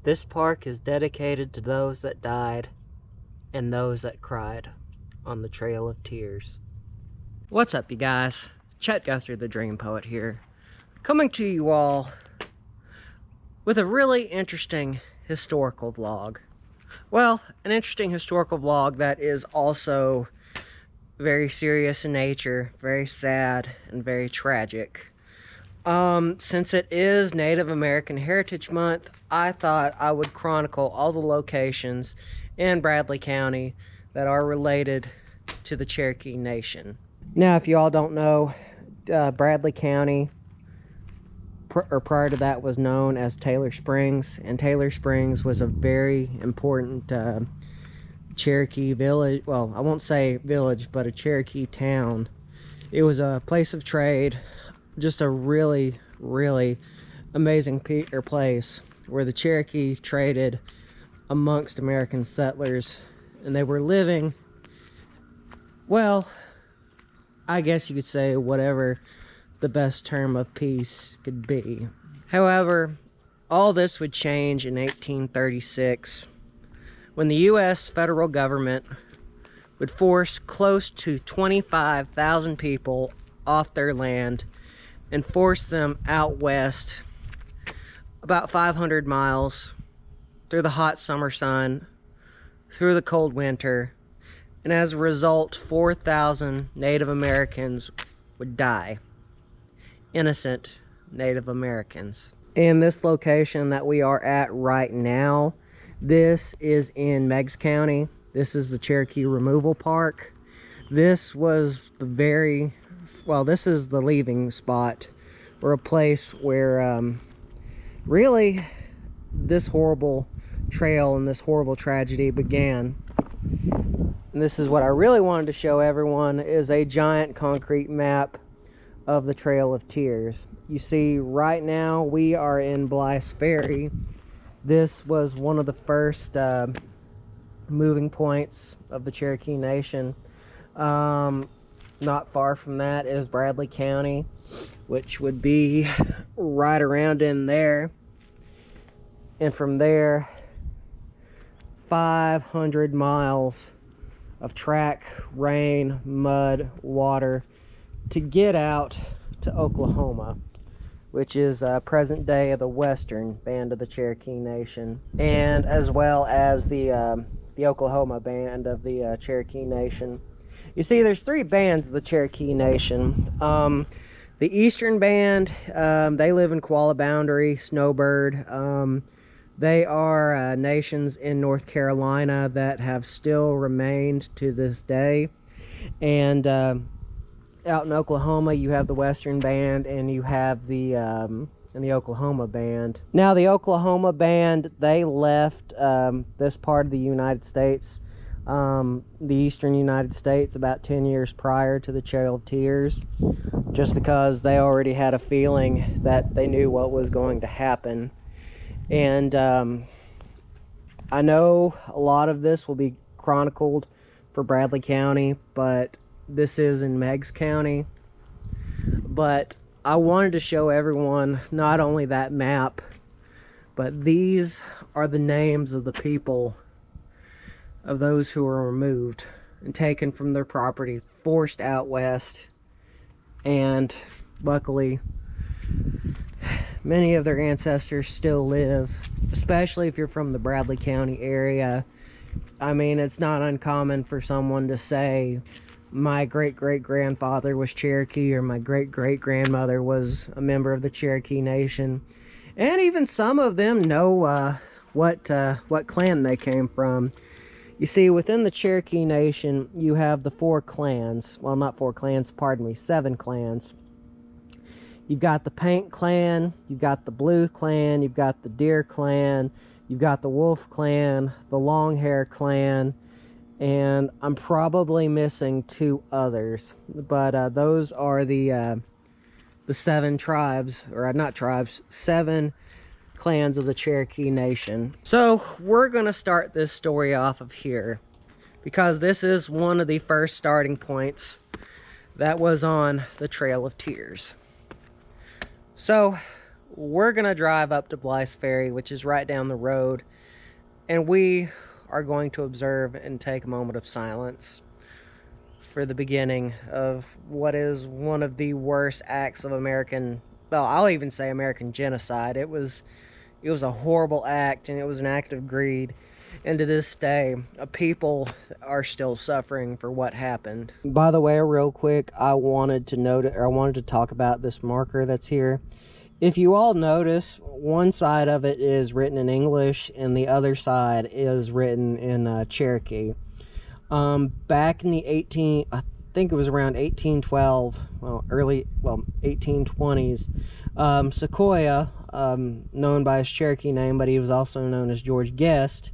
This park is dedicated to those that died and those that cried on the Trail of Tears. What's up, you guys? Chet-Guthrie, the Dream Poet here, coming to you all with a really interesting historical vlog. Well, an interesting historical vlog that is also very serious in nature, very sad, and very tragic. Since it is Native American Heritage Month, I thought I would chronicle all the locations in Bradley County that are related to the Cherokee Nation. Now, if you all don't know, Bradley County, prior to that, was known as Taylor Springs, and Taylor Springs was a very important Cherokee village. Well, I won't say village, but a Cherokee town. It was a place of trade, just a really amazing place where the Cherokee traded amongst American settlers, and they were living, well, I guess you could say whatever the best term of peace could be. However, all this would change in 1836 when the U.S. federal government would force close to 25,000 people off their land and force them out west about 500 miles through the hot summer sun, through the cold winter, and as a result, 4,000 Native Americans would die. Innocent Native Americans. In this location that we are at right now, this is in Meigs County. This is the Cherokee Removal Park. This was this is the leaving spot, or a place where really this horrible trail and this horrible tragedy began. And this is what I really wanted to show everyone, is a giant concrete map of the Trail of Tears. You see, right now we are in Blythe's Ferry. This was one of the first moving points of the Cherokee Nation. Not far from that is Bradley County, which would be right around in there. And from there, 500 miles of track, rain, mud, water to get out to Oklahoma, which is present day of the western band of the Cherokee Nation, and as well as the Oklahoma band of the Cherokee Nation. You see, there's three bands of the Cherokee Nation. The Eastern Band, they live in Koala Boundary, Snowbird. They are nations in North Carolina that have still remained to this day. And out in Oklahoma, you have the Western Band, and you have the Oklahoma Band. Now, the Oklahoma Band, they left this part of the United States, the eastern United States, about 10 years prior to the Trail of Tears, just because they already had a feeling that they knew what was going to happen. And I know a lot of this will be chronicled for Bradley County, but this is in Meigs County. But I wanted to show everyone not only that map, but these are the names of the people, of those who were removed and taken from their property, forced out west, and luckily many of their ancestors still live, especially if you're from the Bradley County area. I mean, it's not uncommon for someone to say, my great-great-grandfather was Cherokee, or my great-great-grandmother was a member of the Cherokee Nation. And even some of them know what clan they came from. You see, within the Cherokee Nation, you have the 4 clans. Well, not 4 clans, pardon me, 7 clans. You've got the Paint Clan, you've got the Blue Clan, you've got the Deer Clan, you've got the Wolf Clan, the Long Hair Clan, and I'm probably missing 2 others. But those are the 7 tribes, or not tribes, 7 clans of the Cherokee Nation. So we're going to start this story off of here, because this is one of the first starting points that was on the Trail of Tears. So we're gonna drive up to Blythe Ferry, which is right down the road, and we are going to observe and take a moment of silence for the beginning of what is one of the worst acts of American, well, I'll even say American genocide. It was a horrible act, and it was an act of greed. And to this day, people are still suffering for what happened. By the way, real quick, I wanted to talk about this marker that's here. If you all notice, one side of it is written in English, and the other side is written in Cherokee. Back in I think it was around 1812, 1820s, Sequoia, known by his Cherokee name, but he was also known as George Guest,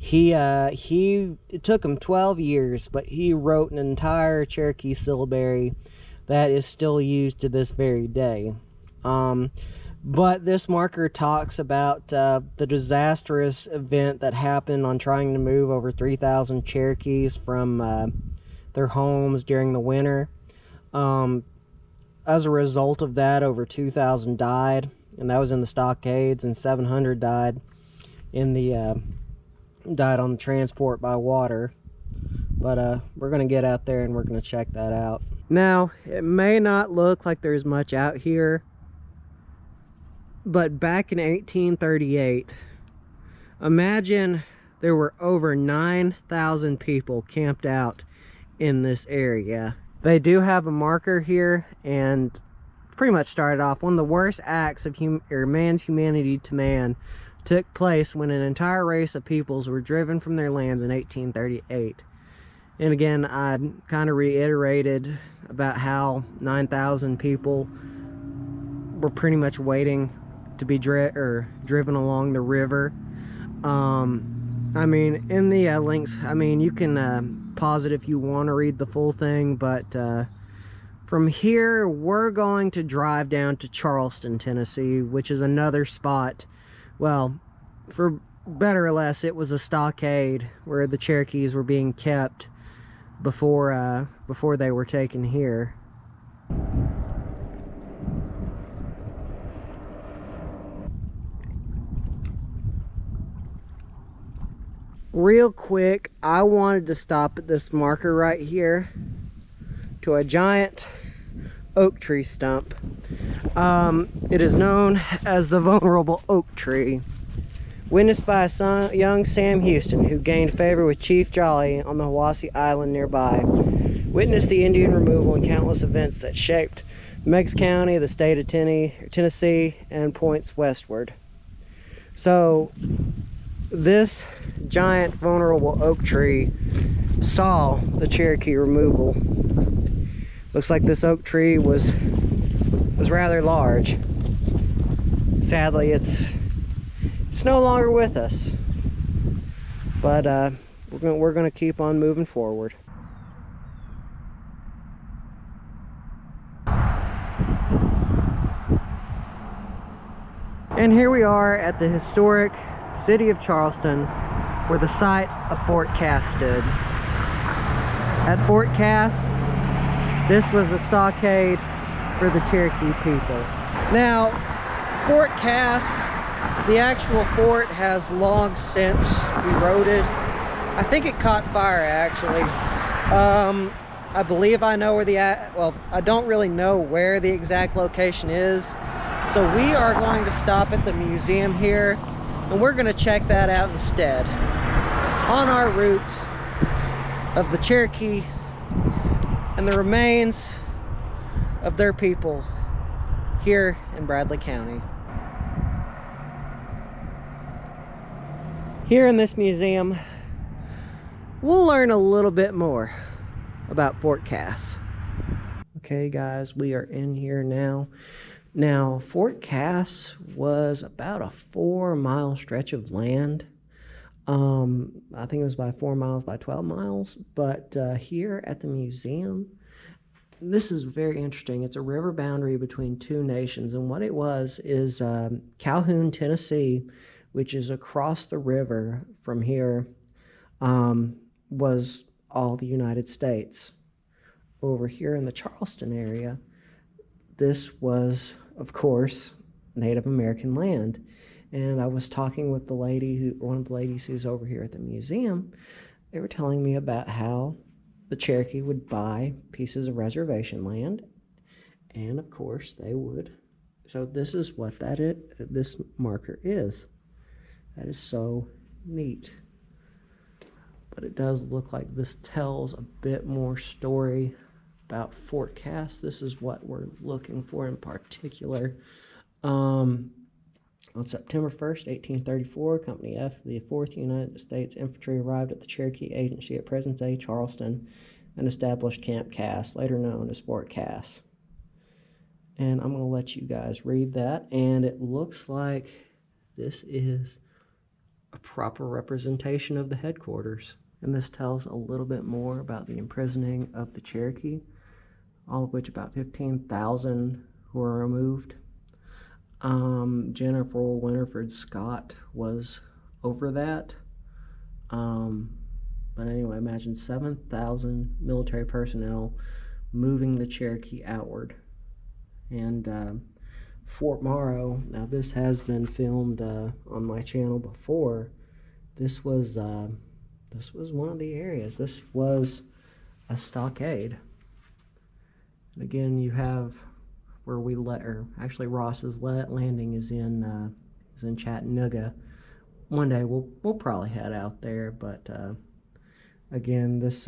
it took him 12 years, but he wrote an entire Cherokee syllabary that is still used to this very day. But this marker talks about the disastrous event that happened on trying to move over 3,000 Cherokees from their homes during the winter. As a result of that, over 2,000 died, and that was in the stockades, and 700 died on the transport by water. But we're gonna get out there and we're gonna check that out. Now, it may not look like there's much out here, but back in 1838, imagine there were over 9,000 people camped out in this area. They do have a marker here, and pretty much started off one of the worst acts of man's humanity to man took place when an entire race of peoples were driven from their lands in 1838. And again, I kind of reiterated about how 9,000 people were pretty much waiting to be driven along the river. I mean, in the links, I mean, you can pause it if you want to read the full thing, but from here, we're going to drive down to Charleston, Tennessee, which is another spot. Well, for better or less, it was a stockade where the Cherokees were being kept before they were taken here. Real quick, I wanted to stop at this marker right here to a giant oak tree stump. It is known as the vulnerable oak tree, witnessed by young Sam Houston, who gained favor with Chief Jolly on the Hiwassee Island nearby. Witnessed the Indian removal and countless events that shaped Meigs County, the state of Tennessee, and points westward. So this giant vulnerable oak tree saw the Cherokee removal. Looks like this oak tree was rather large. Sadly, it's no longer with us, but we're gonna keep on moving forward. And here we are at the historic city of Charleston, where the site of Fort Cass stood. At Fort Cass, this was the stockade for the Cherokee people. Now, Fort Cass, the actual fort, has long since eroded. I think it caught fire, actually. I believe I know where well, I don't really know where the exact location is. So we are going to stop at the museum here, and we're going to check that out instead on our route of the Cherokee and the remains of their people here in Bradley County. Here in this museum, we'll learn a little bit more about Fort Cass. Okay guys, we are in here now. Now, Fort Cass was about a 4-mile stretch of land. I think it was by 4 miles by 12 miles. But here at the museum, this is very interesting. It's a river boundary between two nations. And what it was is Calhoun, Tennessee, which is across the river from here, was all the United States. Over here in the Charleston area, this was, of course, Native American land. And I was talking with one of the ladies who's over here at the museum. They were telling me about how the Cherokee would buy pieces of reservation land, and of course they would. So this is what this marker is. That is so neat. But it does look like this tells a bit more story about Fort Cass. This is what we're looking for in particular. On September 1st, 1834, Company F of the 4th United States Infantry arrived at the Cherokee Agency at present-day Charleston and established Camp Cass, later known as Fort Cass. And I'm going to let you guys read that, and it looks like this is a proper representation of the headquarters. And this tells a little bit more about the imprisoning of the Cherokee, all of which about 15,000 were removed. Jennifer Winterford Scott was over that. But anyway, imagine 7,000 military personnel moving the Cherokee outward. And Fort Morrow, now this has been filmed on my channel before. This was one of the areas. This was a stockade. And again, you have where actually Ross's landing is in Chattanooga. One day we'll probably head out there, but again, this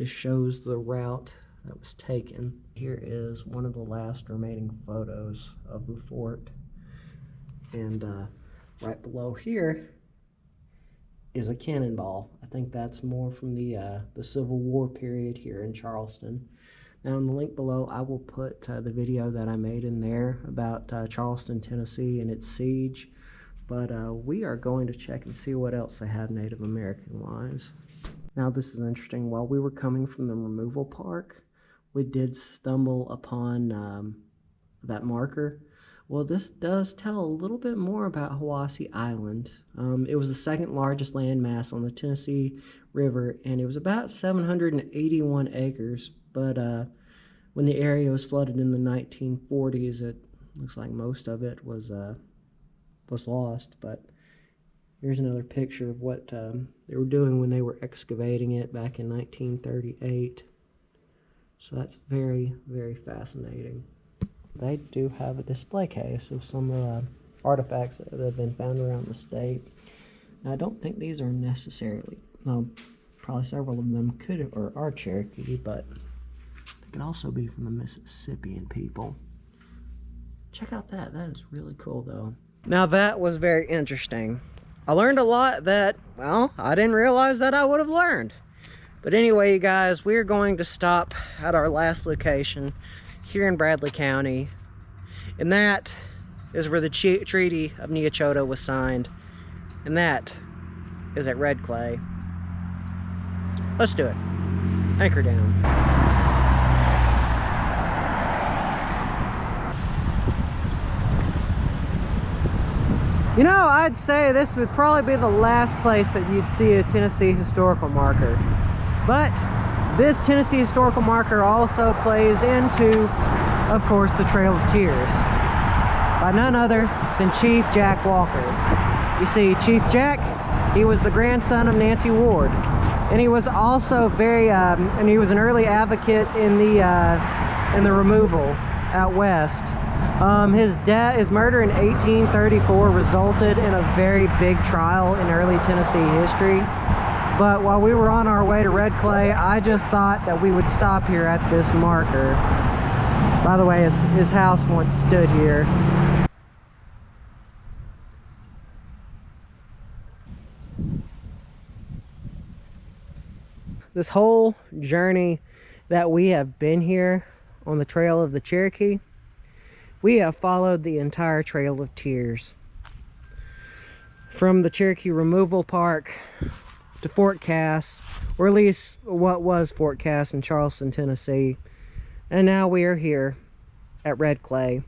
shows the route that was taken. Here is one of the last remaining photos of the fort, and right below here is a cannonball. I think that's more from the Civil War period here in Charleston. Now in the link below, I will put the video that I made in there about Charleston, Tennessee and its siege. But we are going to check and see what else they have Native American-wise. Now this is interesting. While we were coming from the removal park, we did stumble upon that marker. Well, this does tell a little bit more about Hiwassee Island. It was the second largest landmass on the Tennessee River, and it was about 781 acres. But when the area was flooded in the 1940s, it looks like most of it was lost. But here's another picture of what they were doing when they were excavating it back in 1938. So that's very, very fascinating. They do have a display case of some artifacts that have been found around the state. Now, I don't think these are necessarily, no, probably several of them are Cherokee, but they could also be from the Mississippian people. Check out that. That is really cool, though. Now, that was very interesting. I learned a lot that, well, I didn't realize that I would have learned. But anyway, you guys, we're going to stop at our last location here in Bradley County. And that is where the Treaty of Neochota was signed. And that is at Red Clay. Let's do it. Anchor down. You know, I'd say this would probably be the last place that you'd see a Tennessee historical marker. But this Tennessee historical marker also plays into, of course, the Trail of Tears by none other than Chief Jack Walker. You see, Chief Jack, he was the grandson of Nancy Ward, and he was also and he was an early advocate in the removal out west. His murder in 1834 resulted in a very big trial in early Tennessee history. But while we were on our way to Red Clay, I just thought that we would stop here at this marker. By the way, his house once stood here. This whole journey that we have been here on the Trail of the Cherokee, we have followed the entire Trail of Tears. From the Cherokee Removal Park to Fort Cass, or at least what was Fort Cass in Charleston, Tennessee. And now we are here at Red Clay,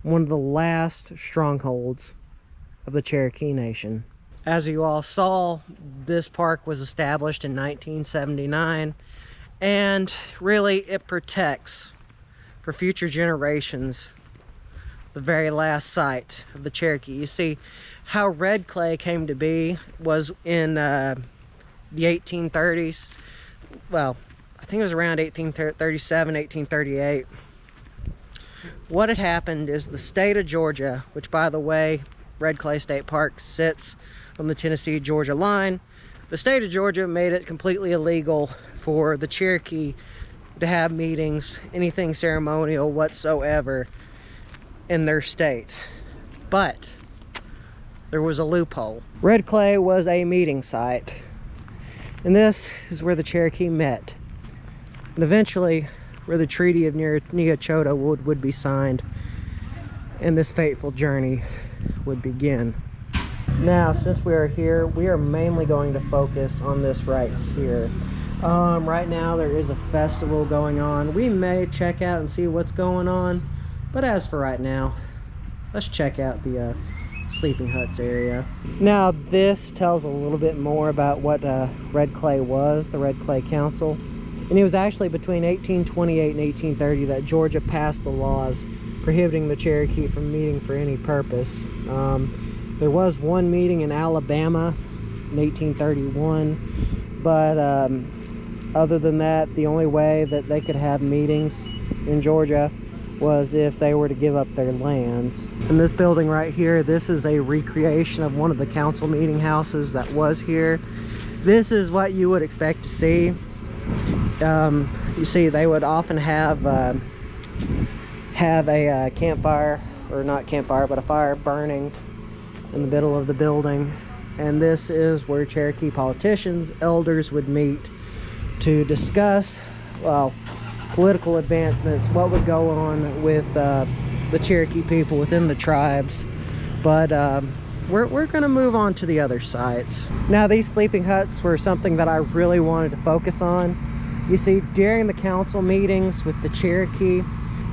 one of the last strongholds of the Cherokee Nation. As you all saw, this park was established in 1979, and really it protects for future generations the very last site of the Cherokee. You see, how red clay came to be was in the 1830s. Well, I think it was around 1837, 1838. What had happened is the state of Georgia, which, by the way, Red Clay State Park sits on the Tennessee-Georgia line, the state of Georgia made it completely illegal for the Cherokee to have meetings, anything ceremonial whatsoever in their state. But there was a loophole. Red Clay was a meeting site, and this is where the Cherokee met, and eventually where the Treaty of Neochota would be signed, and this fateful journey would begin. Now, since we are here, we are mainly going to focus on this right here. Right now there is a festival going on. We may check out and see what's going on, but as for right now, let's check out the sleeping huts area. Now, this tells a little bit more about what Red Clay was, the Red Clay Council. And it was actually between 1828 and 1830 that Georgia passed the laws prohibiting the Cherokee from meeting for any purpose. There was one meeting in Alabama in 1831, but other than that, the only way that they could have meetings in Georgia was if they were to give up their lands. In this building right here, this is a recreation of one of the council meeting houses that was here. This is what you would expect to see. You see, they would often have a campfire, or not campfire, but a fire burning in the middle of the building. And this is where Cherokee politicians, elders would meet to discuss, well, political advancements, what would go on with the Cherokee people within the tribes. But we're going to move on to the other sites. Now, these sleeping huts were something that I really wanted to focus on. You see, during the council meetings with the Cherokee,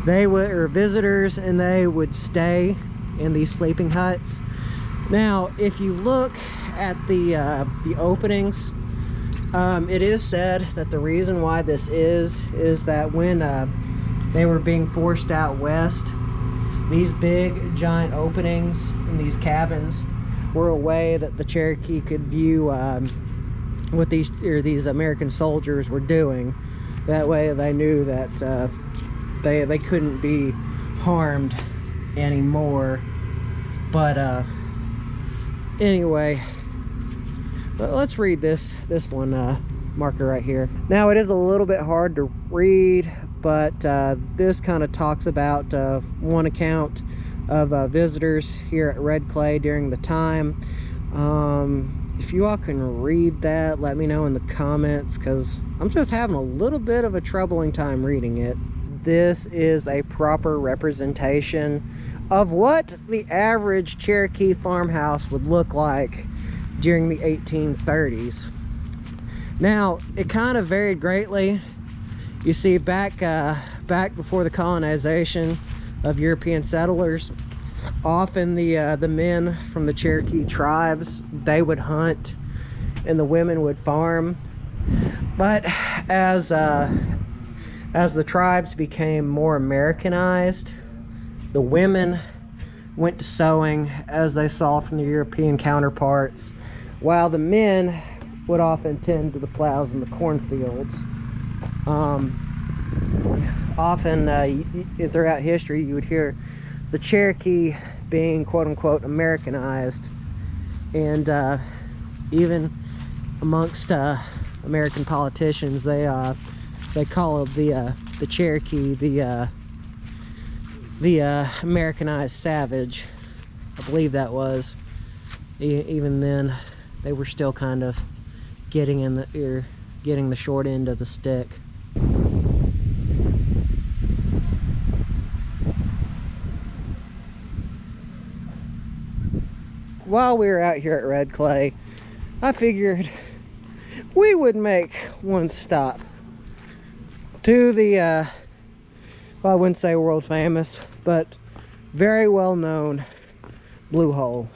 they were visitors, and they would stay in these sleeping huts. Now, if you look at the openings, it is said that the reason why this is that when they were being forced out west, these big giant openings in these cabins were a way that the Cherokee could view what these American soldiers were doing. That way they knew that they couldn't be harmed anymore. But anyway, let's read this one marker right here. Now, it is a little bit hard to read, but this kind of talks about one account of visitors here at Red Clay during the time. If you all can read that, let me know in the comments, because I'm just having a little bit of a troubling time reading it. This is a proper representation of what the average Cherokee farmhouse would look like during the 1830s. Now, it kind of varied greatly. You see, back before the colonization of European settlers, often the men from the Cherokee tribes, they would hunt and the women would farm. But as the tribes became more Americanized, the women went to sewing, as they saw from the European counterparts, while the men would often tend to the plows in the cornfields. Often throughout history, you would hear the Cherokee being quote-unquote Americanized, and even amongst American politicians, they call the Cherokee the Americanized savage. I believe that was. Even then, they were still kind of getting the short end of the stick. While we were out here at Red Clay, I figured we would make one stop to the, well, I wouldn't say world famous, but very well known Blue Hole.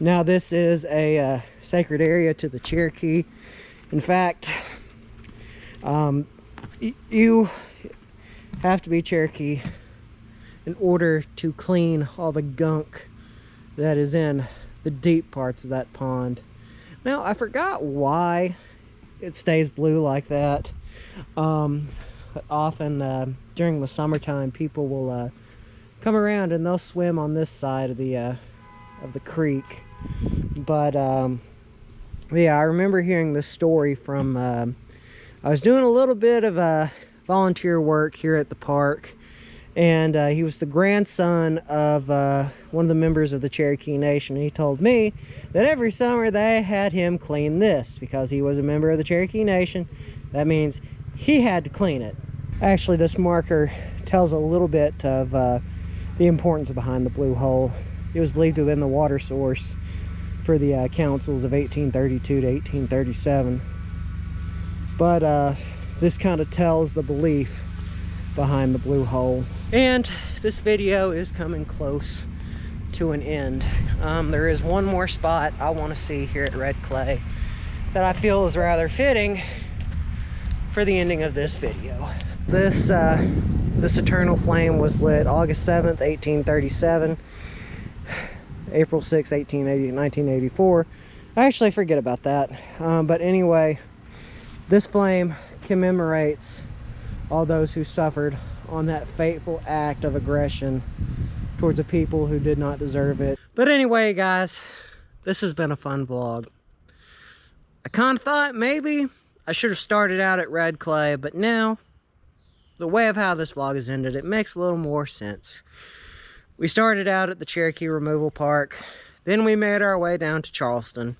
Now, this is a sacred area to the Cherokee. In fact, you have to be Cherokee in order to clean all the gunk that is in the deep parts of that pond. Now, I forgot why it stays blue like that. Often during the summertime, people will come around and they'll swim on this side of the creek. But yeah, I remember hearing this story from I was doing a little bit of volunteer work here at the park, and he was the grandson of one of the members of the Cherokee Nation. He told me that every summer they had him clean this because he was a member of the Cherokee Nation. That means he had to clean it. Actually, this marker tells a little bit of the importance behind the blue hole. It was believed to have been the water source for the councils of 1832 to 1837. But this kind of tells the belief behind the blue hole. And this video is coming close to an end. There is one more spot I want to see here at Red Clay that I feel is rather fitting for the ending of this video. This eternal flame was lit August 7th, 1837, April 6th, 1984. I actually forget about that. But anyway, this flame commemorates all those who suffered on that fateful act of aggression towards a people who did not deserve it. But anyway, guys, this has been a fun vlog. I kind of thought maybe I should have started out at Red Clay, but now, the way of how this vlog has ended, it makes a little more sense. We started out at the Cherokee Removal Park, then we made our way down to Charleston,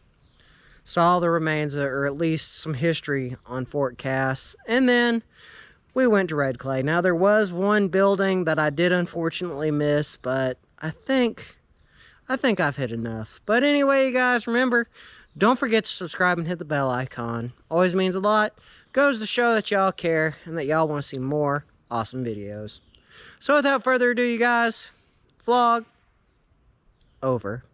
saw the remains, or at least some history on Fort Cass, and then we went to Red Clay. Now, there was one building that I did unfortunately miss, but I think I've hit enough. But anyway, you guys, remember, don't forget to subscribe and hit the bell icon. Always means a lot. Goes to show that y'all care and that y'all want to see more awesome videos. So without further ado, you guys, vlog over.